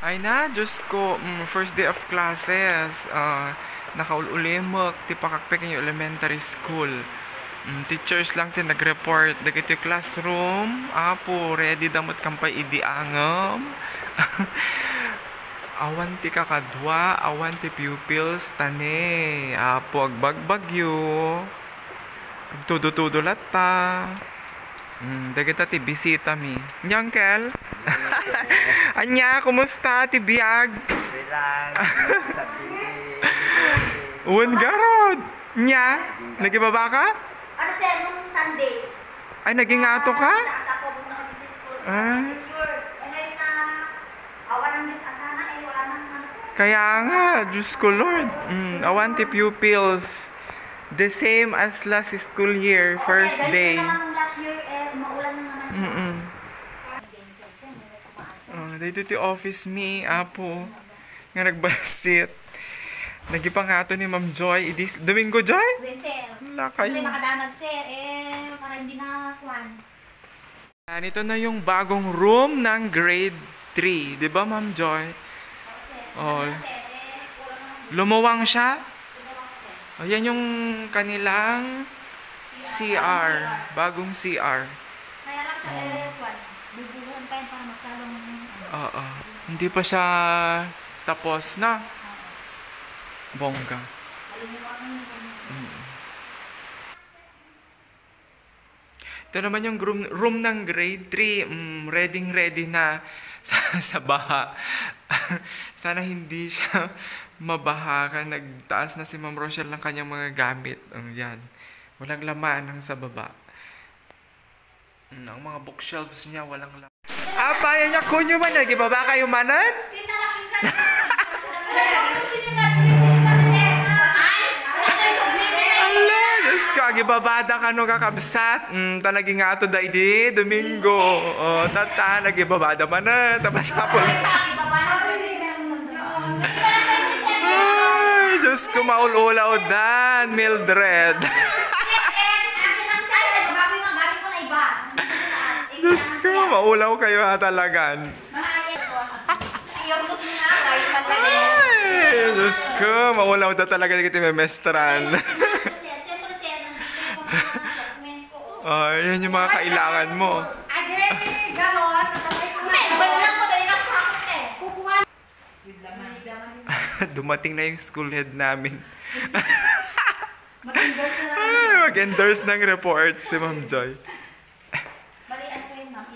Ay na, Diyos ko, first day of classes. Nakaulimak, ti pakakpek yung elementary school. Teachers lang ti nag-report. Dagito yung classroom. Apo, ready damot kampay idiangam. Awan ti kakadwa, awan ti pupils, tane. Apo, agbagbagyo. Agtudo-tudo lata. Dagita ti bisita mi. Nya, Uncle? Anya, kumusta ti biag? Uwan garod. Nya, nagibaba ka? Ano sir, nung Sunday? Ay, naging ato ka? Taas ako, punta kami sa school. Ah. Secure. Eh ngayon na, awan ng Diyos asana, wala nang ano sir. Kaya nga, Diyos ko Lord. Awan ti pupils. The same as last school year, first day. Ganito naman nung last year, maulan na naman. Dito ti office mi, apo. Nga nagbasit. Nagipangato ni Ma'am Joy. Domingo Joy? Doon sir. Wala kayo. Kasi makadanag sir, para hindi na kuwan. Ito na yung bagong room ng grade 3. Di ba, Ma'am Joy? Oh. Lumuwang siya? Ayan yung kanilang CR. Bagong CR. Kaya lang sa kuwan, bubuhan pa yun para mas lalong Oo. Hindi pa siya tapos na. Bongga. Ito naman yung room ng grade 3. Ready na sa baha. Sana hindi siya mabaha. Nagtaas na si Ma'am Rochelle ng kanyang mga gamit. Yan. Walang laman ang sa baba. Ang mga bookshelves niya walang laman. Apa, yan niya kunyo man. Nagibaba kayo manan? Ala, Diyos ka. Gibabada ka no kakabsat. Talagi nga ito dahi Domingo. Tata, nagibabada manan. Tapos hapon. Ay, Diyos ko, maululaw dan, Mildred. Diyos ko, maulaw kayo ha talagan. Ay, Diyos ko, maulaw na talaga kita may mestran. Yan yung mga kailangan mo. Dumating na yung school head namin. Mag-endorse ng report si Ma'am Joy. Balian ko yun, ma'am.